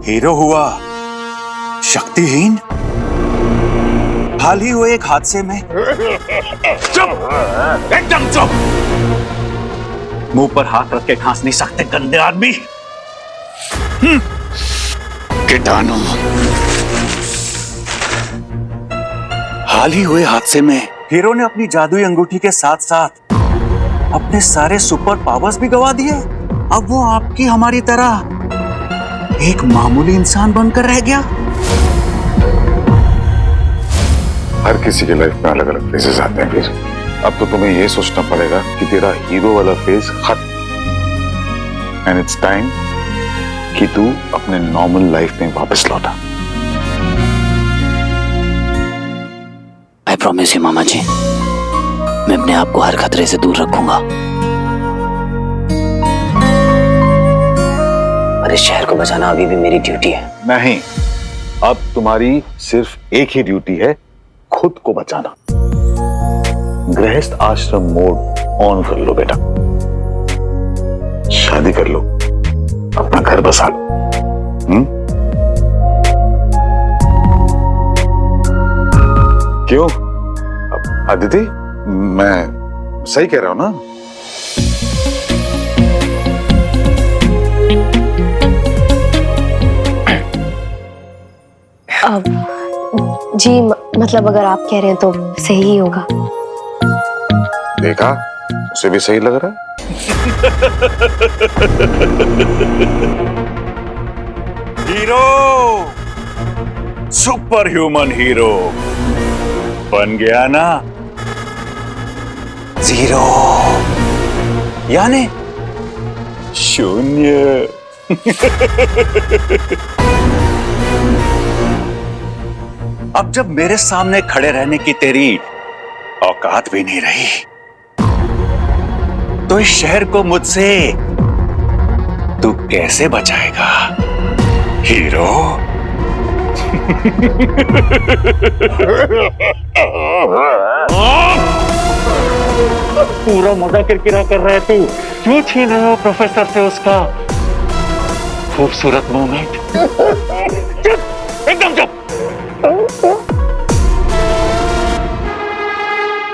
Hero हुआ शक्तिहीन। हाल ही हुए एक हादसे में। चुप, एकदम चुप। मुंह पर हाथ रख के खांस नहीं सकते गंदे आदमी। कीटाणु। हाल ही हुए हादसे में हीरो ने अपनी जादुई अंगूठी के साथ साथ अपने सारे सुपर पावर्स भी गवा दिए। अब वो आपकी हमारी तरह एक मामूली इंसान बनकर रह गया। हर किसी के लाइफ में अलग अलग फेजेस आते हैं। फिर अब तो तुम्हें यह सोचना पड़ेगा कि तेरा हीरो वाला फेज खत्म, एंड इट्स टाइम कि तू अपने नॉर्मल लाइफ में वापस लौटा। आई प्रॉमिस यू मामा जी, मैं अपने आप को हर खतरे से दूर रखूंगा और इस शहर को बचाना अभी भी मेरी ड्यूटी है। नहीं, अब तुम्हारी सिर्फ एक ही ड्यूटी है, खुद को बचाना। गृहस्थ आश्रम मोड ऑन कर लो बेटा, शादी कर लो, अपना घर बसा लो। क्यों अदिति, मैं सही कह रहा हूं ना? जी मतलब अगर आप कह रहे हैं तो सही ही होगा। देखा, उसे भी सही लग रहा है। हीरो, सुपर ह्यूमन हीरो बन गया ना। जीरो यानी शून्य। अब जब मेरे सामने खड़े रहने की तेरी औकात भी नहीं रही, तो इस शहर को मुझसे तू कैसे बचाएगा हीरो? पूरा मजा किरकिरा कर रहे तू, क्यों छीन रहे हो प्रोफेसर से उसका खूबसूरत मोमेंट? चुप, एकदम चुप।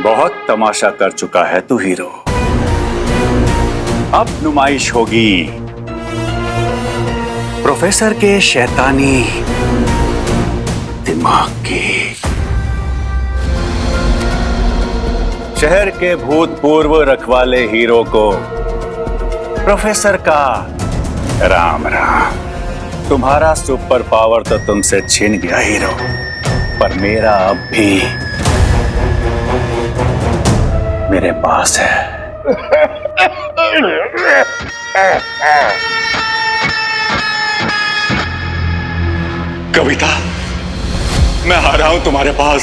बहुत तमाशा कर चुका है तू हीरो, अब नुमाइश होगी प्रोफेसर के शैतानी दिमाग की। शहर के भूतपूर्व रखवाले हीरो को प्रोफेसर का राम राम। तुम्हारा सुपर पावर तो तुमसे छीन गया हीरो, पर मेरा अब भी मेरे पास है। कविता, मैं आ रहा हूं तुम्हारे पास,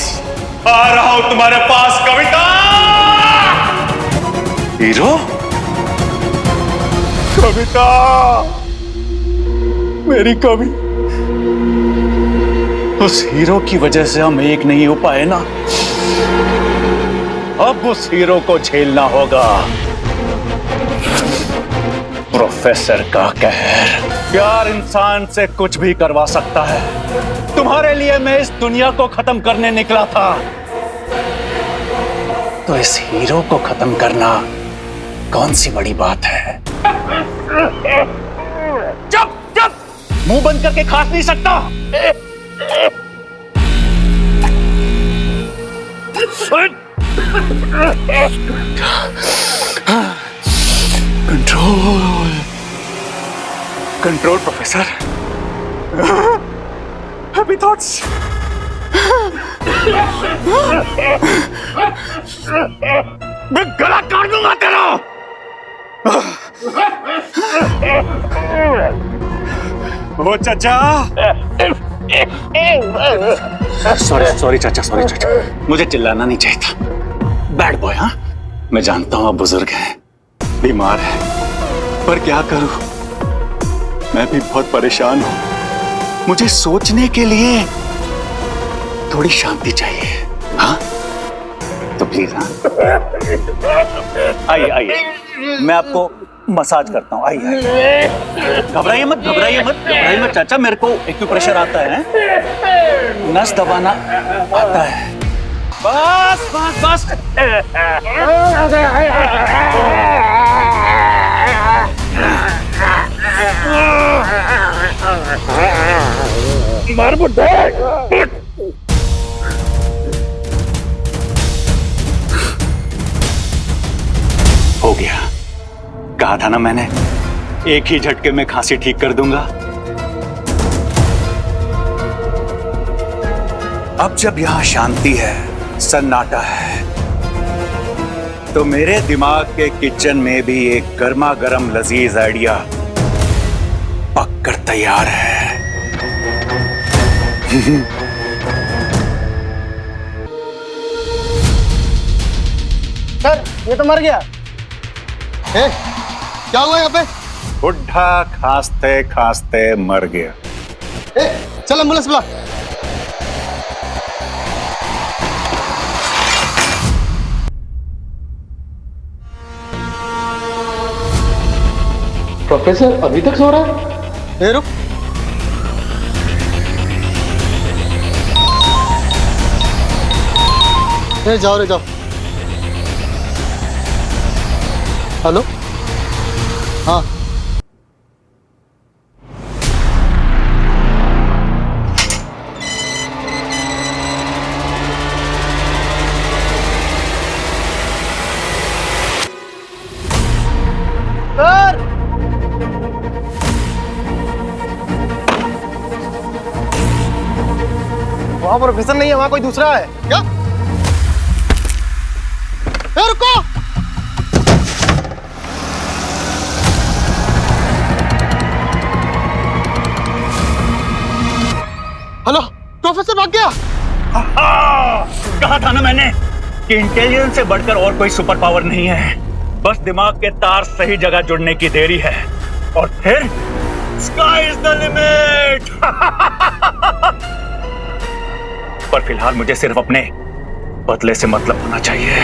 आ रहा हूं तुम्हारे पास कविता। हीरो, कविता, मेरी कवि। उस हीरो की वजह से हम एक नहीं हो पाए ना, अब उस हीरो को झेलना होगा प्रोफेसर का कहर। प्यार इंसान से कुछ भी करवा सकता है। तुम्हारे लिए मैं इस दुनिया को खत्म करने निकला था, तो इस हीरो को खत्म करना कौन सी बड़ी बात है? चुप चुप, मुंह बंद करके खास नहीं सकता। Control control professor. Happy thoughts. मैं गला काट दूंगा तेरा। ओ चाचा, सॉरी चाचा, सॉरी चाचा, मुझे चिल्लाना नहीं चाहिए था। Bad boy. हाँ, मैं जानता हूं आप बुजुर्ग हैं, बीमार हैं, पर क्या करूं, मैं भी बहुत परेशान हूं। मुझे सोचने के लिए थोड़ी शांति चाहिए। हाँ तो प्लीज, हाँ आइए आइए, मैं आपको मसाज करता हूँ, आइए। घबराइए मत, घबराइए मत, घबराइए मत चाचा, मेरे को एक्यूप्रेशर आता है, नस दबाना आता है। बस बस बस। मार बुड्ढे। हो गया, कहा था ना मैंने, एक ही झटके में खांसी ठीक कर दूंगा। अब जब यहां शांति है, सन्नाटा है, तो मेरे दिमाग के किचन में भी एक गर्मा गर्म लजीज आइडिया पककर तैयार है। सर ये तो मर गया। ए, क्या हुआ यहाँ पे? बुढ़ा खांसते खांसते मर गया। ए, चल एम्बुलेंस बुला। प्रोफेसर अभी तक सो रहा है? ए, रुक। ए, जाओ रे जाओ। हेलो, हाँ सर, वहां प्रोफेसर नहीं है, वहां कोई दूसरा है क्या? ए, रुको। हेलो, प्रोफेसर भाग गया। कहा था ना मैंने कि इंटेलिजेंस से बढ़कर और कोई सुपर पावर नहीं है, बस दिमाग के तार सही जगह जुड़ने की देरी है, और फिर स्काई इज द लिमिट। पर फिलहाल मुझे सिर्फ अपने बदले से मतलब होना चाहिए,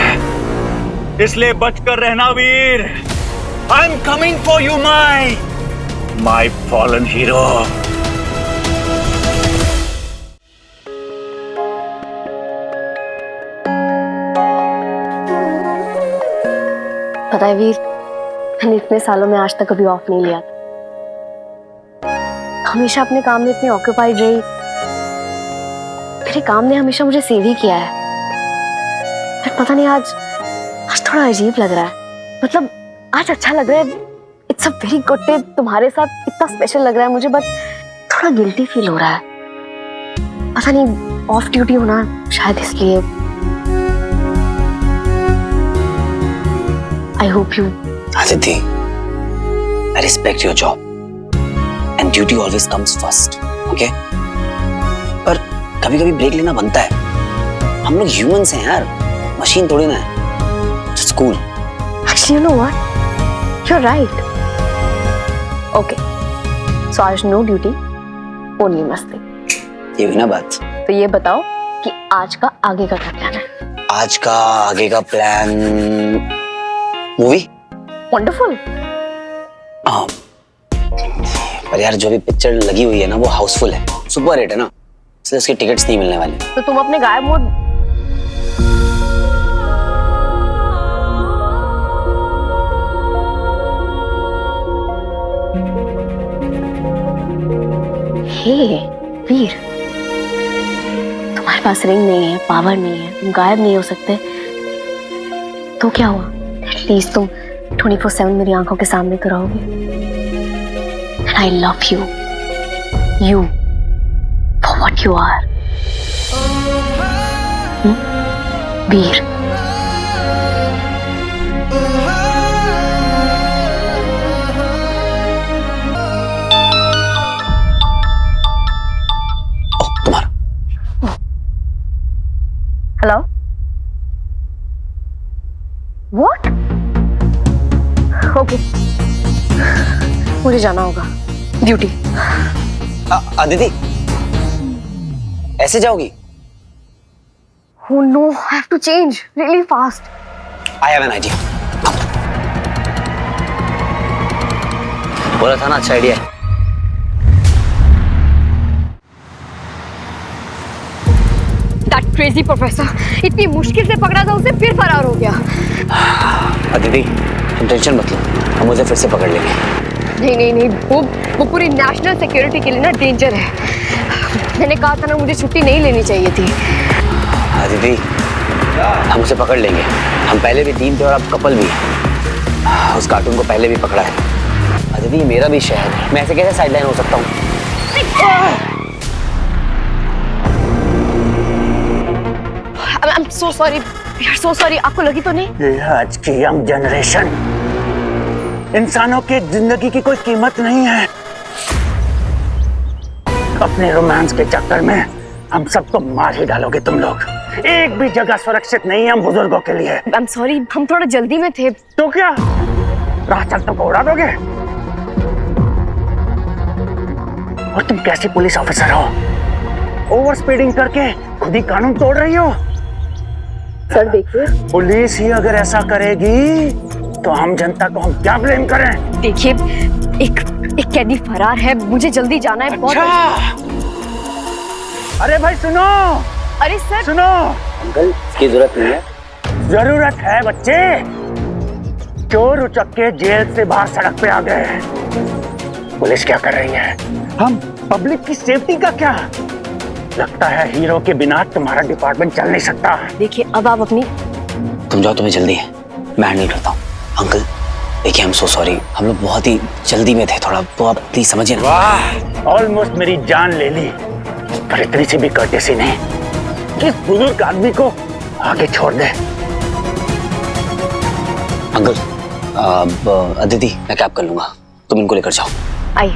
इसलिए बचकर रहना Veer. I am coming for you my fallen hero. पता है वीर, मैंने इतने सालों में आज तक कभी ऑफ नहीं लिया। हमेशा अपने काम में इतनी ऑक्यूपाइड रही, मेरे काम ने हमेशा मुझे सेव ही किया है। पर पता नहीं आज थोड़ा अजीब लग रहा है। मतलब आज अच्छा लग रहा है, it's a very good day, तुम्हारे साथ इतना स्पेशल लग रहा है मुझे, बट थोड़ा गिल्टी फील हो रहा है। पता नहीं ऑफ ड्यूटी होना, शायद इसलिए। I hope you. Aditi, I respect your job, and duty always comes first. Okay? पर कभी-कभी ब्रेक लेना बनता है। हम लोग ह्यूमंस हैं यार, मशीन थोड़ी ना है। Just cool. Actually, you know what? You're right. Okay. So आज no duty, only मस्ती। ये हुई ना बात। तो ये बताओ कि आज का आगे का क्या प्लान है? आज का आगे का प्लान मूवी। वंडरफुल। हाँ, पर यार जो भी पिक्चर लगी हुई है ना, वो हाउसफुल है, सुपर हिट है ना, इसलिए उसके टिकट्स नहीं मिलने वाले। तो तुम अपने गायब मोड। हे वीर, तुम्हारे पास रिंग नहीं है, पावर नहीं है, तुम गायब नहीं हो सकते, तो क्या हुआ? एटलीस्ट तुम 24/7 मेरी आंखों के सामने तो रहोगे। And I love you. You for what you are. वीर। तुम्हारा। हेलो? What? ओके, मुझे जाना होगा, ड्यूटी। अदिति, ऐसे जाओगी? Oh no, I have to change really fast. I have an idea. बोला था ना, अच्छा आइडिया है। That crazy प्रोफेसर, इतनी मुश्किल से पकड़ा था उसे, फिर फरार हो गया। अदिति, तुम टेंशन मत लो, हम उसे फिर से पकड़ लेंगे। नहीं नहीं नहीं, वो पूरी नेशनल सिक्योरिटी के लिए ना डेंजर है। मैंने कहा था ना, मुझे छुट्टी नहीं लेनी चाहिए थी। अदिति, हम उसे पकड़ लेंगे। हम पहले भी टीम थे और अब कपल भी। उस कार्टून को पहले भी पकड़ा है। अदिति, ये मेरा भी शहर है, मैं ऐसे कैसे साइडलाइन हो सकता हूँ? I'm so sorry, we are so sorry। आपको लगी तो नहीं? ये आज की यंग जनरेशन, इंसानों की जिंदगी की कोई कीमत नहीं है। अपने रोमांस के चक्कर में हम सबको मार ही डालोगे तुम लोग। एक भी जगह सुरक्षित नहीं है हम बुजुर्गों के लिए। I'm sorry, हम थोड़ा जल्दी में थे। तो क्या राह चलतों को उड़ा दोगे? और तुम कैसी पुलिस ऑफिसर हो? ओवर स्पीडिंग करके खुद ही कानून तोड़ रही हो। सर देखिए, पुलिस ही अगर ऐसा करेगी तो हम जनता को हम क्या ब्लेम करें? देखिए, एक कैदी फरार है, मुझे जल्दी जाना है। बहुत अरे भाई सुनो, अरे सर, सुनो। अंकल, इसकी जरूरत नहीं है। जरूरत है बच्चे। चोर उचक्के जेल से बाहर सड़क पे आ गए। पुलिस क्या कर रही है? हम पब्लिक की सेफ्टी का क्या? लगता है हीरो के बिना तुम्हारा डिपार्टमेंट चल नहीं सकता। देखिए, अब आप अपनी। तुम जाओ, तुम्हें जल्दी है, मैं हैंडल करता हूँ। अंकल देखिए, I'm so sorry, हम लोग बहुत ही जल्दी में थे थोड़ा, तो आप प्लीज समझिए ना। वाह, ऑलमोस्ट मेरी जान ले ली, पर इतनी सी भी कर्टेसी नहीं कि इस बुजुर्ग आदमी को आगे छोड़ दे। अंकल, अदिति, मैं कैब कर लूंगा, तुम इनको लेकर जाओ। आई।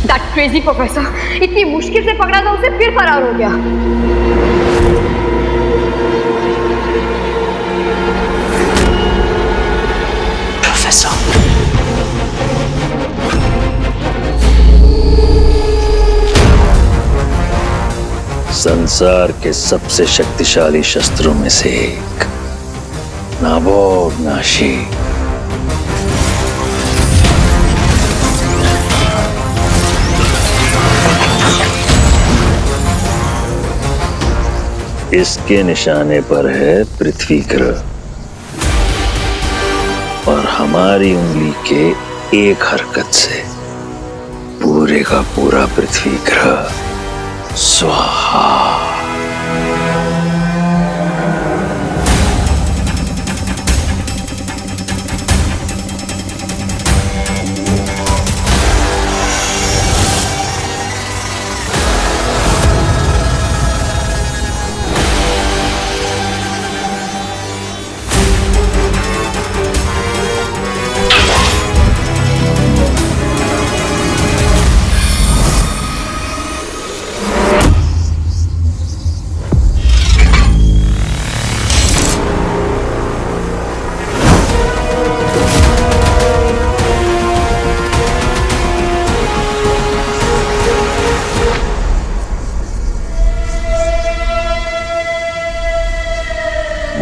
That crazy प्रोफेसर, इतनी मुश्किल से पकड़ा था उसे, फिर फरार हो गया। प्रोफेसर, संसार के सबसे शक्तिशाली शस्त्रों में से एक, नाबोग नाशी। इसके निशाने पर है पृथ्वी ग्रह, और हमारी उंगली के एक हरकत से पूरे का पूरा पृथ्वी ग्रह स्वाहा।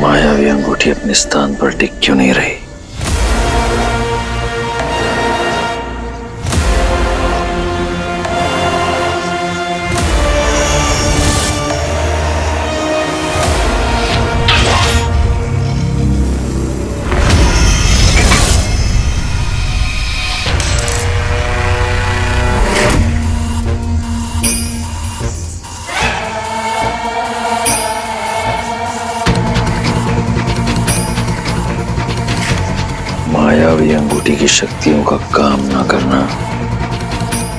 मायावी अंगूठी अपने स्थान पर टिक क्यों नहीं रही? मायावी अंगूठी की शक्तियों का काम ना करना,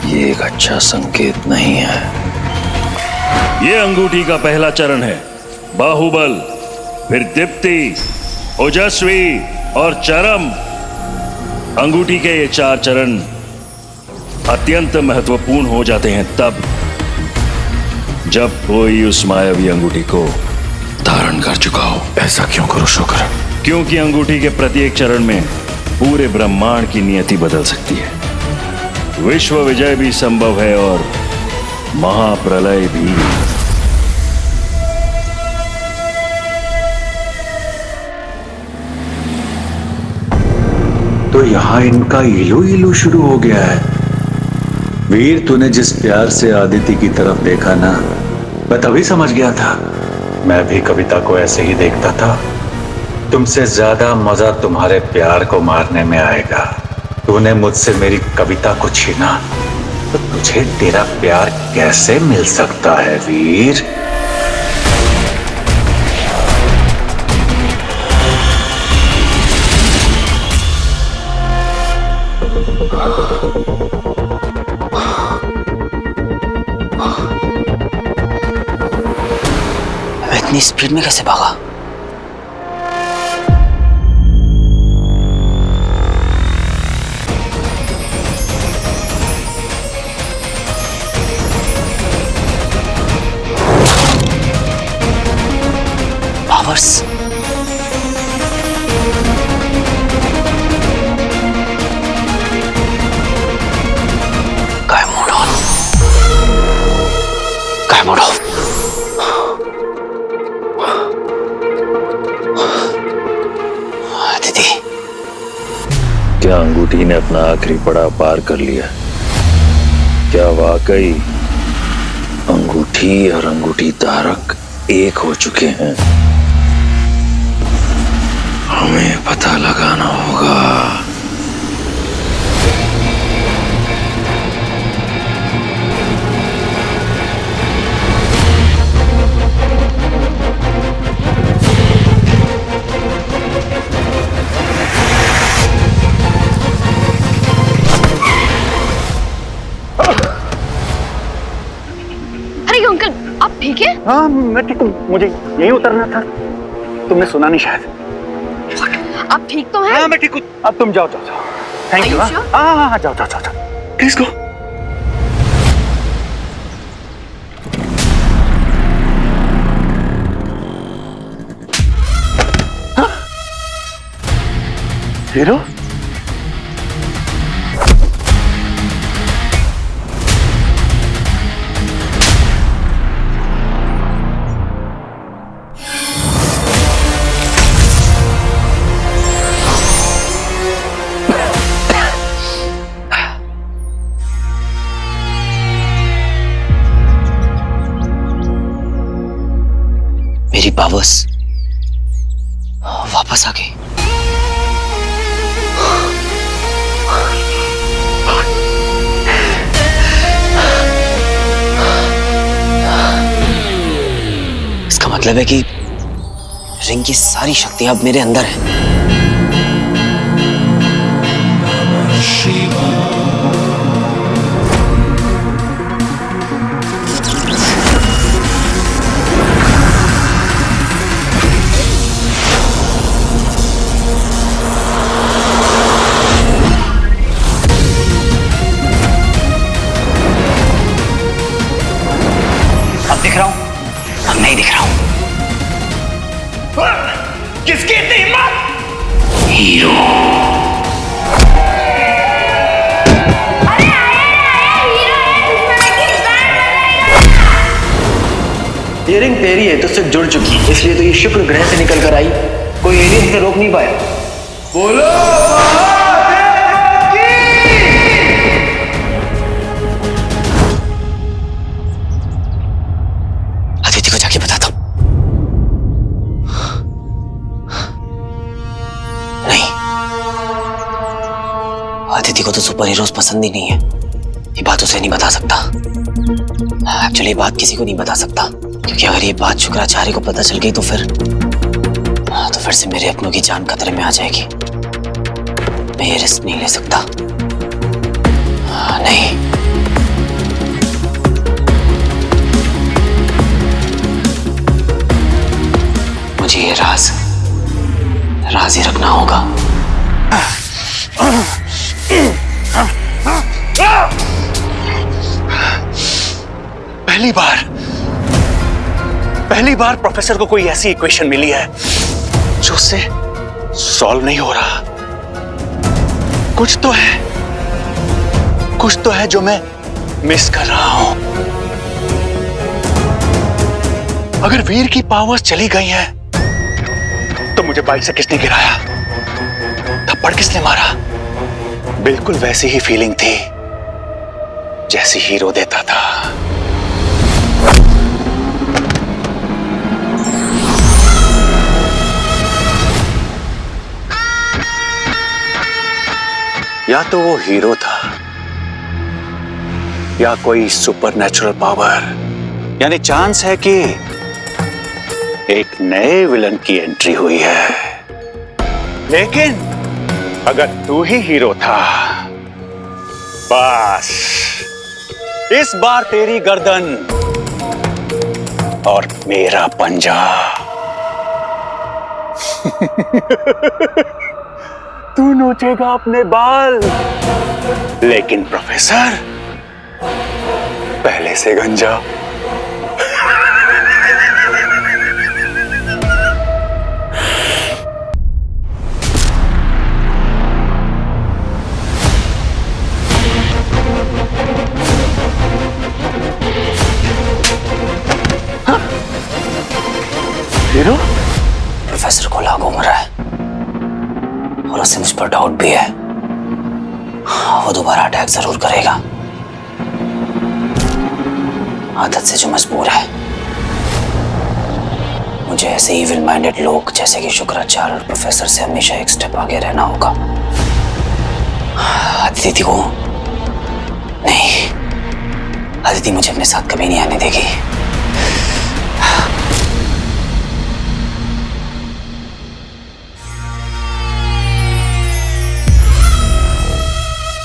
ये एक अच्छा संकेत नहीं है। ये अंगूठी का पहला चरण है बाहुबल, फिर दीप्ति, ओजस्वी और चरम। अंगूठी के ये 4 चरण अत्यंत महत्वपूर्ण हो जाते हैं तब जब कोई उस मायावी अंगूठी को धारण कर चुका हो। ऐसा क्यों करो शोकर? क्योंकि अंगूठी के प्रत्येक चरण में पूरे ब्रह्मांड की नियति बदल सकती है। विश्व विजय भी संभव है और महाप्रलय भी। तो यहाँ इनका इलू इलू शुरू हो गया है। वीर, तूने जिस प्यार से आदिति की तरफ देखा ना, मैं तभी समझ गया था। मैं भी कविता को ऐसे ही देखता था। तुमसे ज्यादा मजा तुम्हारे प्यार को मारने में आएगा। तूने मुझसे मेरी कविता को छीना, तो तुझे तेरा प्यार कैसे मिल सकता है वीर? मैं इतनी स्पीड में कैसे भागा? पावर्स काय मोड ऑन, काय मोड ऑफ। दीदी, क्या अंगूठी ने अपना आखिरी पड़ाव पार कर लिया? क्या वाकई अंगूठी और अंगूठी धारक एक हो चुके हैं? हमें पता लगाना होगा। अरे अंकल, आप ठीक है? हाँ, मैं ठीक हूँ। मुझे यहीं उतरना था। तुमने सुना नहीं शायद। आप ठीक तो हैं? हाँ, मैं ठीक हूँ। अब तुम जाओ जाओ जाओ। Thank Are you. you हाँ sure? हाँ हाँ, जाओ जाओ जाओ जाओ, प्लीज गो। हीरो, मेरी पावर्स वापस आ गई। इसका मतलब है कि रिंग की सारी शक्तियां अब मेरे अंदर हैं। अब दिख रहा हूं, अब नहीं दिख रहा हूं। किसकी इतनी हिम्मत? हीरो। ये रिंग तेरी है, तुझसे जुड़ चुकी है, इसलिए तो ये शुक्र ग्रह से निकल कर आई। कोई एलियन से रोक नहीं पाया। बोलो अदिति को जाके बताता हूं। नहीं, अदिति को तो सुपर हीरोज पसंद ही नहीं है। ये बात उसे नहीं बता सकता। एक्चुअली ये बात किसी को नहीं बता सकता, क्योंकि अगर ये बात शुक्राचार्य को पता चल गई तो फिर से मेरे अपनों की जान खतरे में आ जाएगी। मैं ये रिस्क नहीं ले सकता। नहीं, मुझे ये राज ही रखना होगा। पहली बार प्रोफेसर को कोई ऐसी इक्वेशन मिली है जो उससे सॉल्व नहीं हो रहा। कुछ तो है जो मैं मिस कर रहा हूं। अगर वीर की पावर्स चली गई हैं, तो मुझे बाइक से किसने गिराया? थप्पड़ किसने मारा? बिल्कुल वैसी ही फीलिंग थी जैसी हीरो देता था। या तो वो हीरो था या कोई सुपरनैचुरल पावर, यानी चांस है कि एक नए विलन की एंट्री हुई है। लेकिन अगर तू ही हीरो था, बस इस बार तेरी गर्दन और मेरा पंजा। तू नोचेगा अपने बाल, लेकिन प्रोफेसर पहले से गंजा। हीरो प्रोफेसर को लागू हो रहा है और उसे मुझ पर डाउट भी है। वो दोबारा अटैक जरूर करेगा, आदत से जो मजबूर है। मुझे ऐसे इविल माइंडेड लोग जैसे कि शुक्राचार्य और प्रोफेसर से हमेशा एक स्टेप आगे रहना होगा। अदिति को नहीं, अदिति मुझे अपने साथ कभी नहीं आने देगी।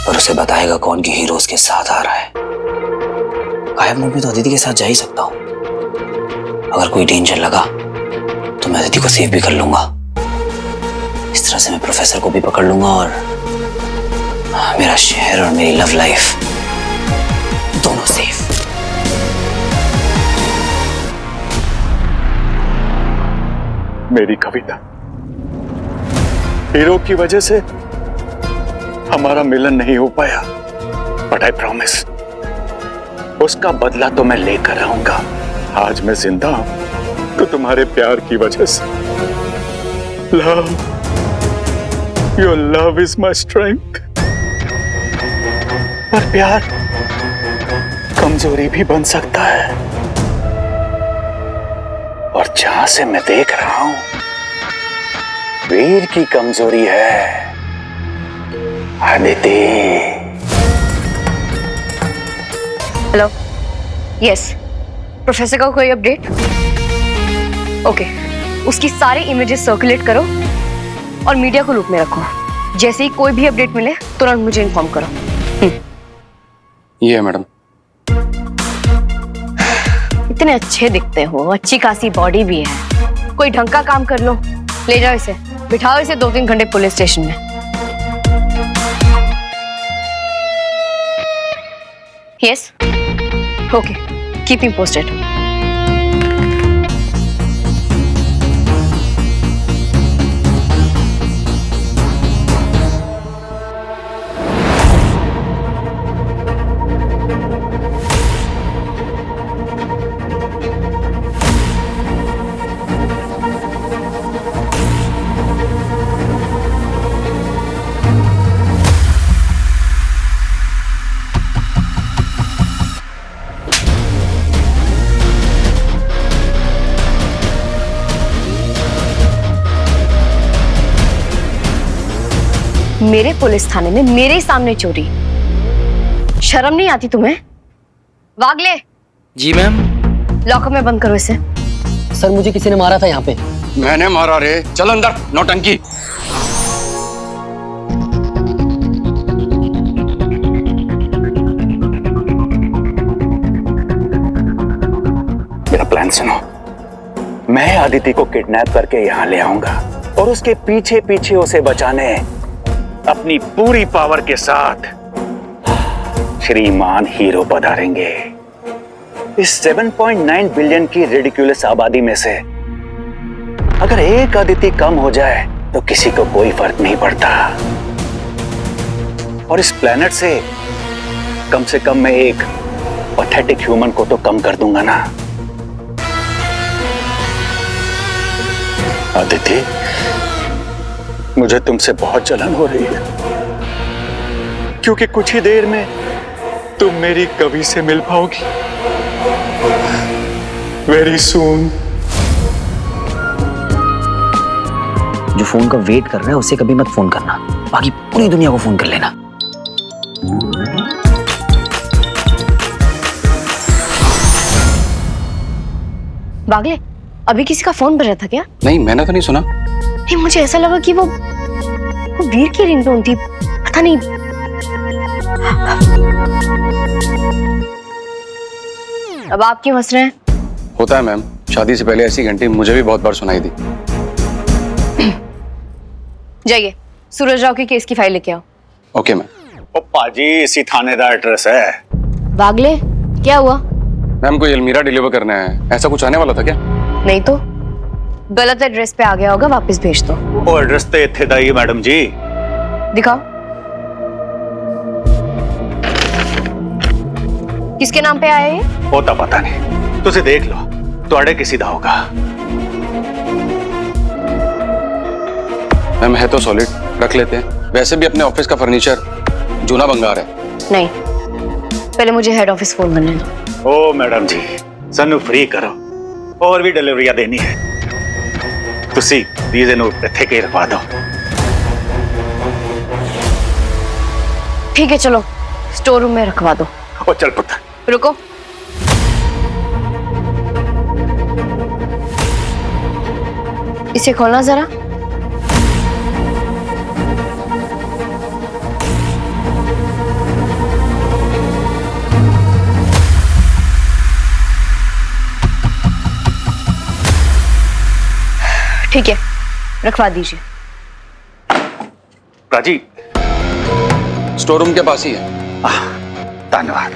और उसे बताएगा कौन की हीरो उसके साथ आ रहा है। गायब मूड में तो अदिति के साथ जा ही सकता हूं। अगर कोई डेंजर लगा तो मैं अदिति को सेव भी कर लूंगा। इस तरह से मैं प्रोफेसर को भी पकड़ लूंगा और मेरा शहर और मेरी लव लाइफ दोनों सेफ। मेरी कविता, हीरो की वजह से हमारा मिलन नहीं हो पाया, बट आई प्रॉमिस उसका बदला तो मैं लेकर आऊंगा। आज मैं जिंदा हूं तो तुम्हारे प्यार की वजह से। Love, your love is my strength. पर प्यार कमजोरी भी बन सकता है, और जहां से मैं देख रहा हूं वीर की कमजोरी है अदिति। हेलो, यस, प्रोफेसर का कोई अपडेट? ओके, उसकी सारी इमेजेस सर्कुलेट करो और मीडिया को लूप में रखो। जैसे ही कोई भी अपडेट मिले तुरंत मुझे इन्फॉर्म करो। ये है मैडम। इतने अच्छे दिखते हो, अच्छी खासी बॉडी भी है, कोई ढंग का काम कर लो। ले जाओ इसे, बिठाओ इसे 2-3 घंटे पुलिस स्टेशन में। Yes, okay, keep me posted. मेरे पुलिस थाने में मेरे सामने चोरी, शर्म नहीं आती तुम्हें? वागले। जी मैम। लॉकअप में बंद करो इसे। सर मुझे किसी ने मारा था यहाँ पे। मैंने मारा रे, चल अंदर, नौटंकी। मेरा प्लान सुनो। मैं अदिति को किडनैप करके यहां ले आऊंगा और उसके पीछे पीछे उसे बचाने अपनी पूरी पावर के साथ श्रीमान हीरो पधारेंगे। इस 7.9 बिलियन की रिडिक्यूलस आबादी में से अगर एक अदिति कम हो जाए तो किसी को कोई फर्क नहीं पड़ता, और इस प्लेनेट से कम मैं एक पैथेटिक ह्यूमन को तो कम कर दूंगा ना। अदिति, मुझे तुमसे बहुत जलन हो रही है। क्योंकि कुछ ही देर में तुम मेरी कवि से मिल पाओगी। Very soon. जो फोन का वेट कर रहा है उसे कभी मत फोन करना, बाकी पूरी दुनिया को फोन कर लेना। बागले, अभी किसी का फोन बज रहा था क्या? नहीं, मैंने तो नहीं सुना। नहीं, मुझे ऐसा लगा कि वो वीर की रिंगटोन थी, पता नहीं। अब आप क्यों हंस रहे हैं? होता है मैम, शादी से पहले ऐसी घंटी मुझे भी बहुत बार सुनाई दी। जाइए सूरज राव के केस की फाइल लेके आओ। Okay ma'am. ओ पाजी, इसी थाने का एड्रेस है। बागले, क्या हुआ? मैम कोई अलमीरा डिलीवर करना है, ऐसा कुछ आने वाला था क्या? नहीं तो गलत एड्रेस पे आ गया होगा, वापस भेज दो। ओ एड्रेस तो इत्थे दा ही मैडम जी। दिखाओ। किसके नाम पे आया ये? वो तो पता नहीं, तुझे देख लो, तुआड़े किसी दा होगा। मैम है तो सॉलिड, रख लेते हैं। वैसे भी अपने ऑफिस का फर्नीचर जूना भंगार है। नहीं, पहले मुझे हेड ऑफिस फोन करने दो। ओ मैडम जी, सानू फ्री करो, और भी डिलीवरियां देनी है। तुसी दीजे नू इत्थे के रखवा दो। ठीक है, चलो स्टोर रूम में रखवा दो। ओ चल पुत्र। रुको, इसे खोलना जरा। ठीक है, रखवा दीजिए। राजी, स्टोर रूम के पास ही है। धन्यवाद।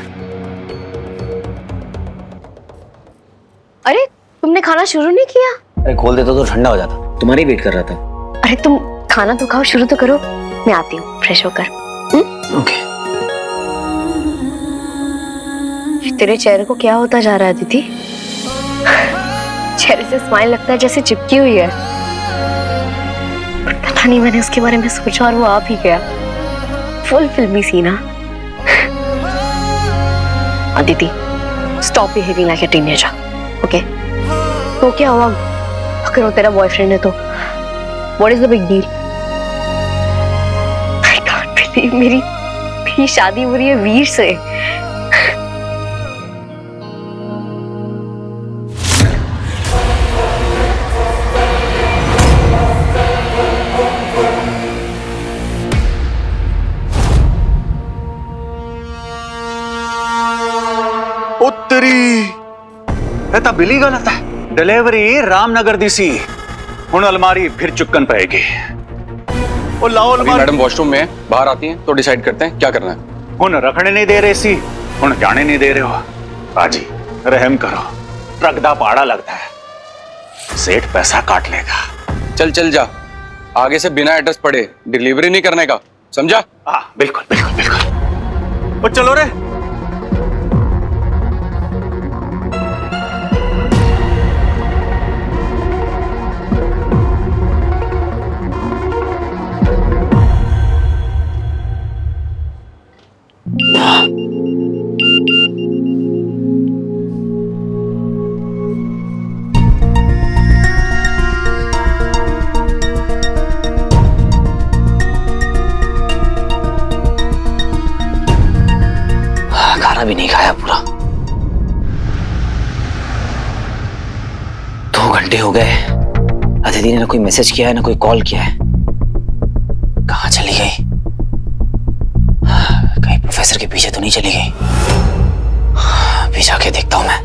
अरे, तुमने खाना शुरू नहीं किया? अरे खोल देता तो ठंडा हो जाता, तुम्हारी वेट कर रहा था। अरे तुम खाना तो खाओ, शुरू तो करो। मैं आती हूँ फ्रेश होकर। ओके। तेरे चेहरे को क्या होता जा रहा है दीदी? चेहरे से स्माइल लगता है जैसे चिपकी हुई है। पता नहीं, मैंने उसके बारे में सोचा और वो आप ही गया। फुल फिल्मी सीन। दीदी, stop behaving like a teenager, okay? तो क्या हुआ अगर वो तेरा बॉयफ्रेंड है तो? What is the big deal? I can't believe मेरी शादी हो रही है वीर से। उत्तरी ਇਹ ਤਾਂ ਬਿਲੀ ਗਲਤ ਹੈ। डिलीवरी रामनगर दी सी, हुन अलमारी फिर चुक्कन पाएगी। ओ लाओ अलमारी। मैडम वॉशरूम में बाहर आती हैं तो डिसाइड करते हैं क्या करना है। हुन रखने नहीं दे रहे सी, हुन जाने नहीं दे रहे हो। बाजी रहम करो, ट्रक दा पाड़ा लगता है, सेठ पैसा काट लेगा। चल चल जा, आगे से बिना एड्रेस पढ़े डिलीवरी नहीं करने का, समझा? हाँ बिल्कुल बिल्कुल बिल्कुल। ओ चलो रे। खाना भी नहीं खाया पूरा। 2 घंटे हो गए, अदिति ने ना कोई मैसेज किया है ना कोई कॉल किया है। कहाँ चली गई? कहीं प्रोफेसर के पीछे तो नहीं चली गई? अभी जाके देखता हूं मैं।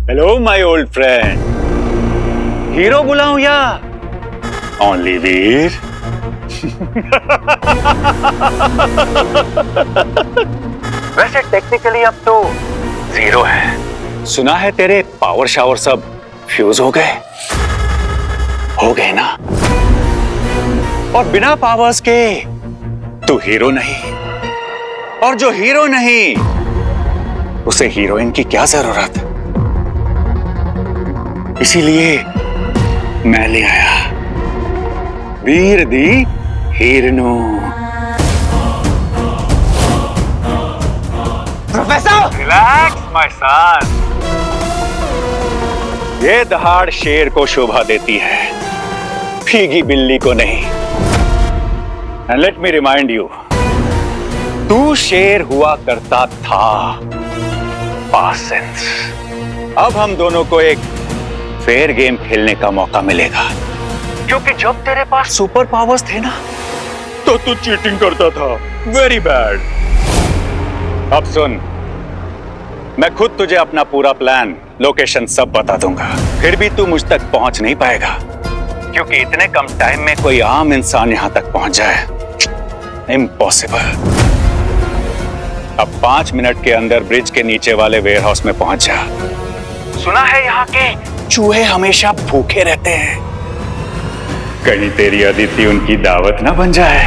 Hello my old friend, hero बुलाऊं या ओनली वीर? वैसे टेक्निकली अब तो 0 है। सुना है तेरे पावर शावर सब फ्यूज हो गए ना? और बिना पावर्स के तू हीरो नहीं, और जो हीरो नहीं उसे हीरोइन की क्या जरूरत? इसीलिए मैं ले आया वीर दी हिरनू। Professor relax my son. ये दहाड़ शेर को शोभा देती है, भीगी बिल्ली को नहीं। And let me remind you, तू शेर हुआ करता था पास्ट टेंस। अब हम दोनों को एक फेयर गेम खेलने का मौका मिलेगा, क्योंकि जब तेरे पास सुपर पावर्स थे ना, तो तू चीटिंग करता था। Very bad. अब सुन, मैं खुद तुझे अपना पूरा प्लान, लोकेशन सब बता दूंगा, फिर भी तू मुझ तक पहुंच नहीं पाएगा, क्योंकि इतने कम टाइम में कोई आम इंसान यहां तक पहुंच जाए, इम्पॉसिबल। अब 5 मिनट के अंदर ब्रिज के नीचे वाले वेयर हाउस में पहुंच जा। सुना है यहाँ के चूहे हमेशा भूखे रहते हैं, कहीं तेरी अदिति उनकी दावत ना बन जाए।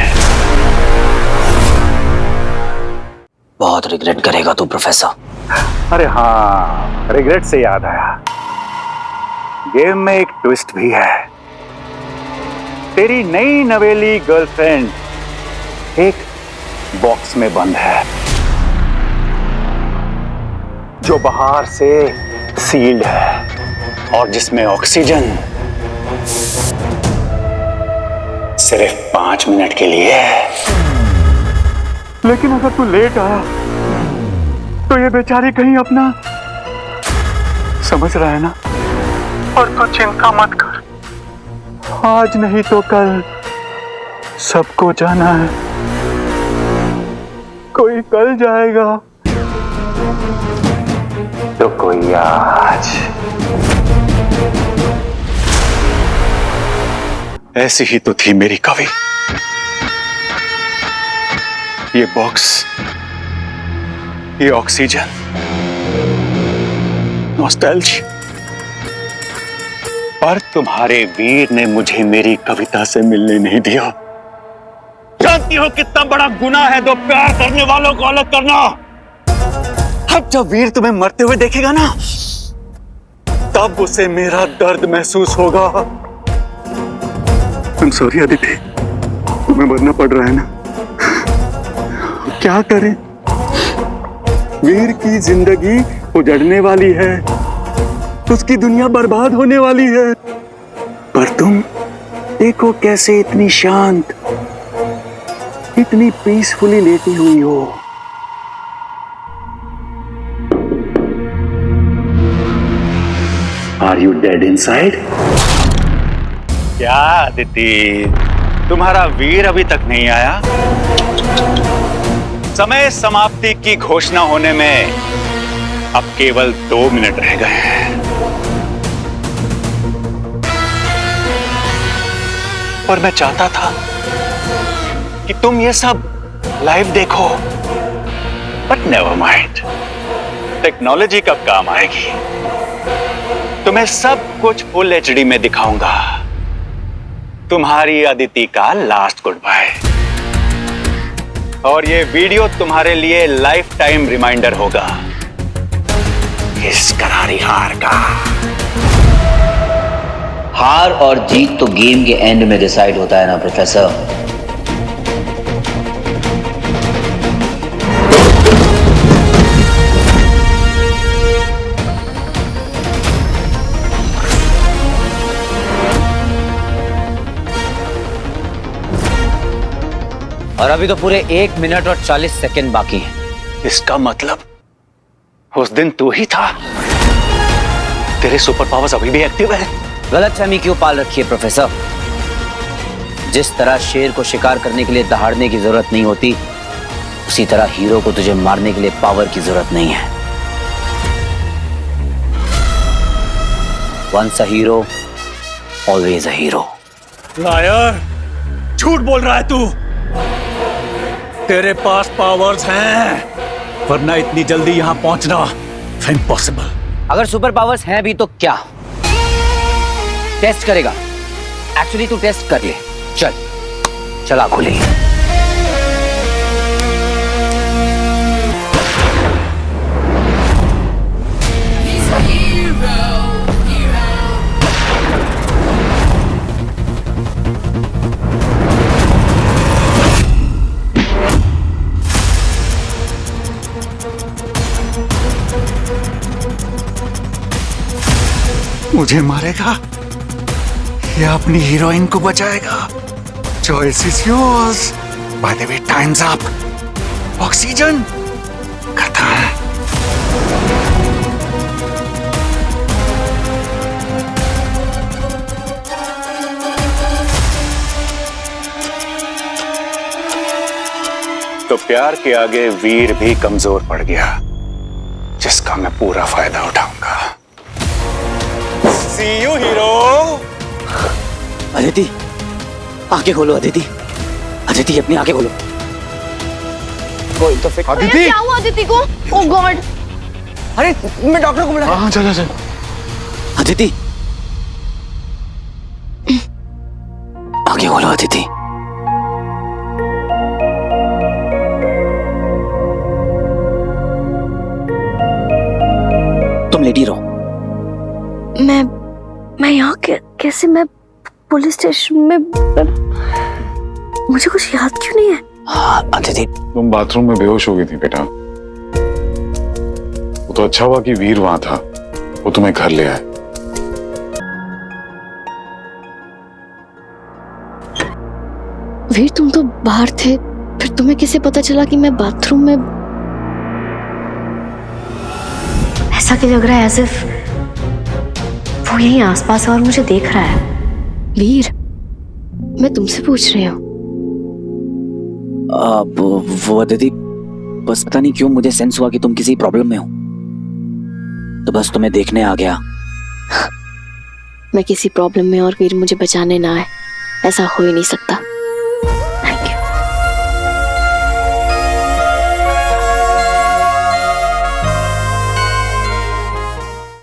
बहुत रिग्रेट करेगा तू प्रोफेसर। अरे हाँ, रिग्रेट से याद आया, गेम में एक ट्विस्ट भी है। तेरी नई नवेली गर्लफ्रेंड एक बॉक्स में बंद है, जो बाहर से सील्ड है और जिसमें ऑक्सीजन सिर्फ 5 मिनट के लिए है। लेकिन अगर तू लेट आया तो ये बेचारी कहीं अपना, समझ रहा है ना? और तू चिंता मत कर, आज नहीं तो कल सबको जाना है। कोई कल जाएगा तो कोई आज। ऐसी ही तो थी मेरी कवि। ये बॉक्स, ये ऑक्सीजन, नॉस्टैल्जिया। पर तुम्हारे वीर ने मुझे मेरी कविता से मिलने नहीं दिया। जानती हो कितना बड़ा गुनाह है दो प्यार करने वालों को अलग करना। अब जब वीर तुम्हें मरते हुए देखेगा ना, तब उसे मेरा दर्द महसूस होगा। I'm sorry अदिति, तुम्हें मरना पड़ रहा है ना, क्या करें? वीर की जिंदगी उजड़ने वाली है, उसकी दुनिया बर्बाद होने वाली है। पर तुम देखो कैसे इतनी शांत, इतनी पीसफुली लेटी हुई हो। Are you dead inside? क्या अदिति, तुम्हारा वीर अभी तक नहीं आया? समय समाप्ति की घोषणा होने में अब केवल 2 मिनट रह गए हैं। और मैं चाहता था कि तुम ये सब लाइव देखो, बट नेवर माइंड, टेक्नोलॉजी कब काम आएगी। तुम्हें सब कुछ फुल HD में दिखाऊंगा। तुम्हारी अदिति का लास्ट गुड बाय। और ये वीडियो तुम्हारे लिए लाइफ टाइम रिमाइंडर होगा इस करारी हार का। हार और जीत तो गेम के एंड में डिसाइड होता है ना प्रोफेसर। और अभी तो पूरे 1 मिनट और 40 सेकंड बाकी हैं। इसका मतलब उस दिन तू ही था। तेरे सुपर पावर्स अभी भी एक्टिव है। गलतफहमी क्यों पाल रखी है प्रोफेसर? जिस तरह शेर को शिकार करने के लिए दहाड़ने की जरूरत नहीं होती, उसी तरह हीरो को तुझे मारने के लिए पावर की जरूरत नहीं है। Once a hero always a hero. Liar, झूठ बोल रहा है तू। तेरे पास पावर्स हैं, वरना इतनी जल्दी यहां पहुंचना इम्पॉसिबल। अगर सुपर पावर्स हैं भी तो क्या? टेस्ट करेगा? एक्चुअली तू टेस्ट कर ले। चल चला खुली। मुझे मारेगा या अपनी हीरोइन को बचाएगा? Choice is yours. By the way, times up. Oxygen खत्म। तो प्यार के आगे वीर भी कमजोर पड़ गया, जिसका मैं पूरा फायदा उठाऊंगा। सी यू हीरो। अदिति, आंखें खोलो अदिति। अदिति, अपनी आंखें खोलो। कोई तो फिर अदिति, क्या हुआ अदिति को? ओह गॉड। अरे मैं डॉक्टर को बुला। हाँ चलो चलो। अदिति, आंखें खोलो अदिति। तुम लेटी रहो। मैं यहाँ कैसे? मैं पुलिस स्टेशन में मुझे कुछ याद क्यों नहीं है? हाँ अदिति, तुम बाथरूम में बेहोश हो गई थी बेटा। वो तो अच्छा हुआ कि वीर वहां था, वो तुम्हें घर ले आए। वीर, तुम तो बाहर थे, फिर तुम्हें कैसे पता चला कि मैं बाथरूम में? ऐसा क्यों लग रहा है ऐसे वो यहीं आसपास है और मुझे देख रहा है? वीर, मैं तुमसे पूछ रही हूँ। वो अदिति, बस पता नहीं क्यों मुझे सेंस हुआ कि तुम किसी प्रॉब्लम में हो, तो बस तुम्हें देखने आ गया। मैं किसी प्रॉब्लम में और वीर मुझे बचाने ना आए, ऐसा हो ही नहीं सकता।